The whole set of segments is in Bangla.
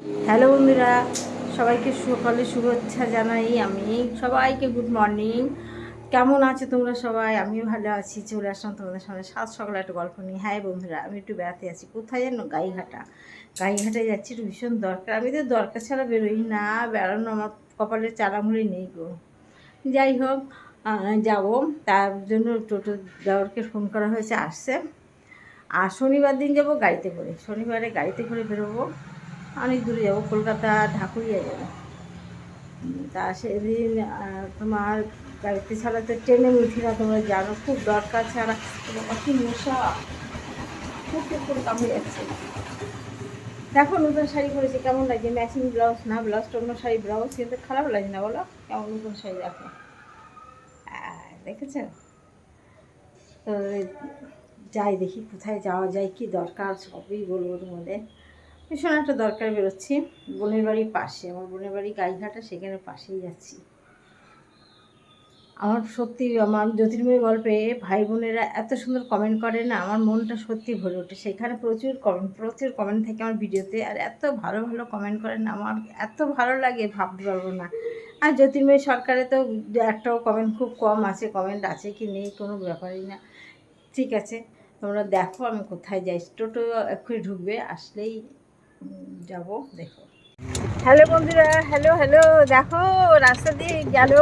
হ্যালো বন্ধুরা, সবাইকে সকালে শুভেচ্ছা জানাই। আমি সবাইকে গুড মর্নিং। কেমন আছে তোমরা সবাই? আমিও ভালো আছি। চলে আসলাম তোমাদের সামনে সাত সকালে একটা গল্প নিয়ে। হ্যাঁ বন্ধুরা, আমি একটু বেড়াতে আছি। কোথায় জানো? গাইঘাটায় যাচ্ছি, একটু ভীষণ দরকার। আমি তো দরকার ছাড়া বেরোই না, বেড়ানো আমার কপালে চারামুড়ি নেই গো। যাই হোক, যাবো। তার জন্য টোটো ড্রাইভারকে ফোন করা হয়েছে, আসছে। আর শনিবার দিন যাবো গাড়িতে করে, শনিবারে গাড়িতে করে বেরোবো। অনেক দূরে যাবো, কলকাতা ঢাকুরিয়া যাবো। তা সেদিন তোমার গাড়িতে ছাড়া তো ট্রেনে উঠি না, তোমরা জানো, খুব দরকার ছাড়া। কি মশা, খুব খুব করে কামড়ে যাচ্ছে। দেখো নতুন শাড়ি পরেছি, কেমন লাগে? ম্যাচিং ব্লাউজ, না ব্লাউজটা অন্য শাড়ি, ব্লাউজ কিন্তু খারাপ লাগে না বলো? কেমন নতুন শাড়ি দেখো, দেখেছো তো? যাই দেখি কোথায় যাওয়া যায়, কি দরকার সবই বলবো তোমাদের। ভীষণ একটা দরকার বেরোচ্ছি। বোনের বাড়ির পাশে, আমার বোনের বাড়ি গাইঘাটা, সেখানে পাশেই যাচ্ছি। আমার সত্যি, আমার জ্যোতির্ময় গল্পে ভাই বোনেরা এত সুন্দর কমেন্ট করে না, আমার মনটা সত্যি ভরে ওঠে। সেখানে প্রচুর কমেন্ট থাকে আমার ভিডিওতে, আর এত ভালো ভালো কমেন্ট করে না, আমার এত ভালো লাগে ভাবতে পারবো না। আর জ্যোতির্ময় সরকারে তো একটাও কমেন্ট, খুব কম আছে কমেন্ট, আছে কি নেই কোনো ব্যাপারই না। ঠিক আছে, তোমরা দেখো আমি কোথায় যাই। টোটো এক্ষুনি ঢুকবে, আসলেই যাব, দেখো। হ্যালো বন্ধুরা, হ্যালো হ্যালো। দেখো রাস্তা দিয়ে গেল,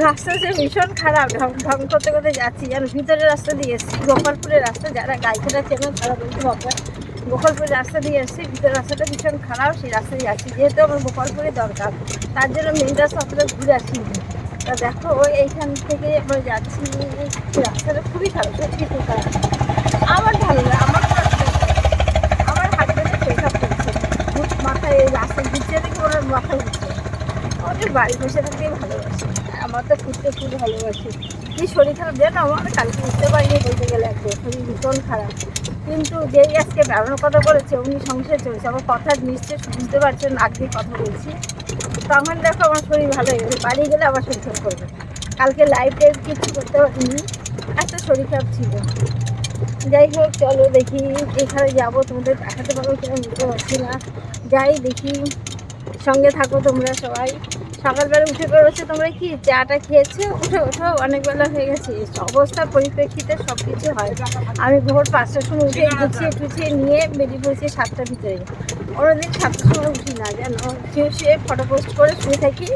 রাস্তা যে ভীষণ খারাপ, ঢং ঢং করতে করতে যাচ্ছি। যেন ভিতরের রাস্তা দিয়ে এসেছি, গোপালপুরের রাস্তা, যারা গাইঘাটা চেনো তারা বলতে পারবে। গোপালপুরের রাস্তা দিয়ে এসেছি, ভিতরের রাস্তাটা ভীষণ খারাপ, সেই রাস্তায় যাচ্ছি। যেহেতু আমার গোপালপুরে দরকার, তার জন্য মেন রাস্তা অতটা ঘুরে আসি। তা দেখো এইখান থেকে আমরা যাচ্ছি, রাস্তাটা খুবই খারাপ, সত্যি খুব খারাপ। আমার ভালো লাগে, আমার হাজবেন্ডের শরীর করছে, মাথায় এই রাস্তা ঘুরছে দেখে ওনার মাথা ঘুরছে। আমাদের বাড়ি বসে থাকতেই ভালোবাসি, আমার তো ঘুরতে খুব ভালোবাসি। কি শরীর খারাপ দেয় না আমার, কালকে বুঝতে পারিনি বলতে গেলে, একদম শরীর ভীষণ খারাপ। কিন্তু যেই আজকে বেড়ানোর কথা বলেছে, উনি সংসার চলছে, আমার কথা নিশ্চয়ই বুঝতে পারছেন, নাক দিয়ে কথা বলছি। তখন দেখো আমার শরীর ভালো হয়ে গেছে, বাড়ি গেলে আবার শরীর খারাপ করবে। কালকে লাইভ টাইভ কিছু করতে পারিনি, এত শরীর খারাপ ছিল। যাই হোক, চলো দেখি এখানে যাবো, তোমাদের দেখাতে পারবো কিনা বুঝতে পারছি না। যাই দেখি, সঙ্গে থাকো তোমরা সবাই। সকালবেলা উঠে বেরোচ্ছে, তোমরা কি চাটা খেয়েছো? উঠে ওঠো, অনেক বেলা হয়ে গেছে। অবস্থার পরিপ্রেক্ষিতে সব কিছু হয়। আমি ভোর 5টার সময় উঠে গুছিয়ে টুছিয়ে নিয়ে বেরিয়ে পড়েছি 7টার ভিতরে। অন্যদিন 7টার সময় উঠি না, যেন শুয়ে ফটো পোস্ট করে শুয়ে থাকি,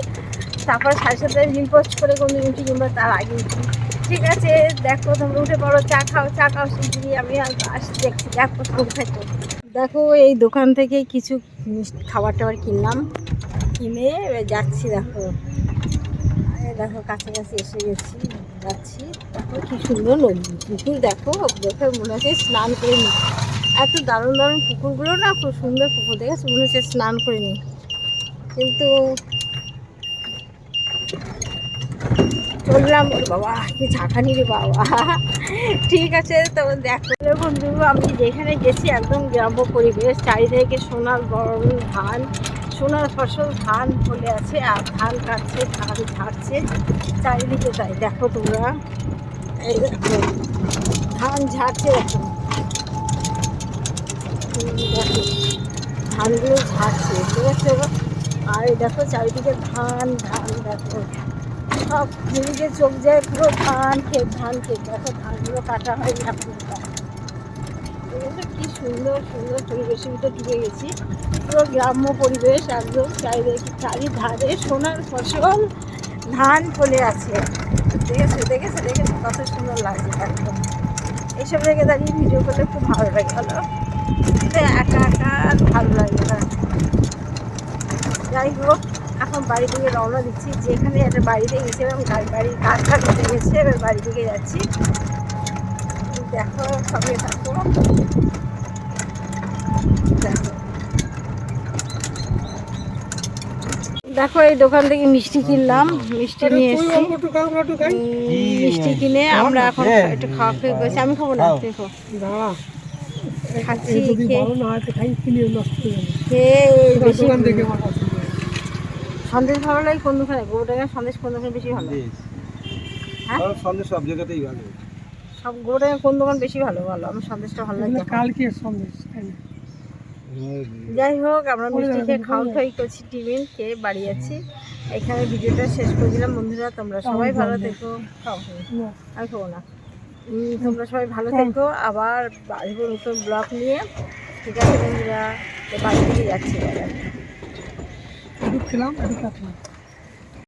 তারপর 7:30 রিল পোস্ট করে কোনদিন উঠি, কিংবা তার আগে উঠি। ঠিক আছে, দেখো তোমরা উঠে পড়ো, চা খাও শিগগিরি। আমি আসি, দেখছি, দেখো কোথায় থাকো। দেখো এই দোকান থেকে কিছু খাবার টাবার কিনলাম, কিনে এবার যাচ্ছি। দেখো দেখো কাছাকাছি এসে গেছি, যাচ্ছি। দেখো কি সুন্দর নদী, পুকুর দেখো, দেখে মনে হচ্ছে স্নান করে নি। এত দারুণ দারুণ পুকুরগুলো না, খুব সুন্দর পুকুর, দেখেছো, মনে হচ্ছে স্নান করে নি। কিন্তু চললাম, বাবা কি ঝাঁকানি রে বাবা। ঠিক আছে, তো দেখো বন্ধু, আমি যেখানে গেছি একদম গ্রাম্য পরিবেশ, চারিদিকে সোনার বরণ ধান, সোনার ফসল, ধান ফলে আছে, আর ধান কাটছে, ধান ঝাড়ছে চারিদিকে। তাই দেখো তোমরা, এই দেখো ধান ঝাড়ছে, দেখো দেখো ধানগুলো ঝাড়ছে, ঠিক আছে। আর এই দেখো চারিদিকে ধান ধান, দেখো সব যেদিকে চোখ যায় পুরো ধান ক্ষেত, ধান ক্ষেত। দেখো ধানগুলো কাটা হয়নি এখন, ঠিক আছে। কি সুন্দর সুন্দর পরিবেশের ভিতরে ঢুকে গেছি, পুরো গ্রাম্য পরিবেশ একদম। চারিধারে সোনার ফসল, ধান ফলে আছে, দেখেছো দেখেছো দেখেছো কত সুন্দর লাগছে একদম। এইসব জায়গায় দাঁড়িয়ে ভিডিও করলে খুব ভালো লাগে, বলো? কিন্তু একা একা ভালো লাগে না। যাই হোক, এখন বাড়ি থেকে রওনা দিচ্ছি। যেখানে একটা বাড়িতে গেছিলাম, বাড়ির কাজটা করতে গেছে, এবার বাড়ি থেকে যাচ্ছি। দেখো সঙ্গে থাকো, দেখো দেখো এই দোকান থেকে মিষ্টি কিনলাম, মিষ্টি নিয়ে এসেছি। মিষ্টি কিনে আমরা এখন একটু খাওয়া খেয়ে গেছি। আমি খাবো না, দেখো খাচ্ছি, সন্দেশ ভালো লাগে কোন দোকানে? গোবরডাঙ্গার সন্দেশ কোন দোকানে বেশি ভালো? হ্যাঁ, সন্দেশ সব জায়গাতেই ভালো। সব গোবরডাঙ্গার কোন দোকান বেশি ভালো বলো? আমার সন্দেশটা ভালো লাগে। কালকে সন্দেশ যাই হোক, আমরা মিষ্টি খেয়ে খাওয়া খাওয়াই করছি, টিফিন খেয়ে বাড়ি যাচ্ছি। এখানে ভিডিওটা শেষ করে দিলাম বন্ধুরা। তোমরা সবাই ভালো থেকো। আমি খাবো না। তোমরা সবাই ভালো থেকো, আবার আসবো নতুন ব্লগ নিয়ে। ঠিক আছে বন্ধুরা, বাড়ি থেকে যাচ্ছি।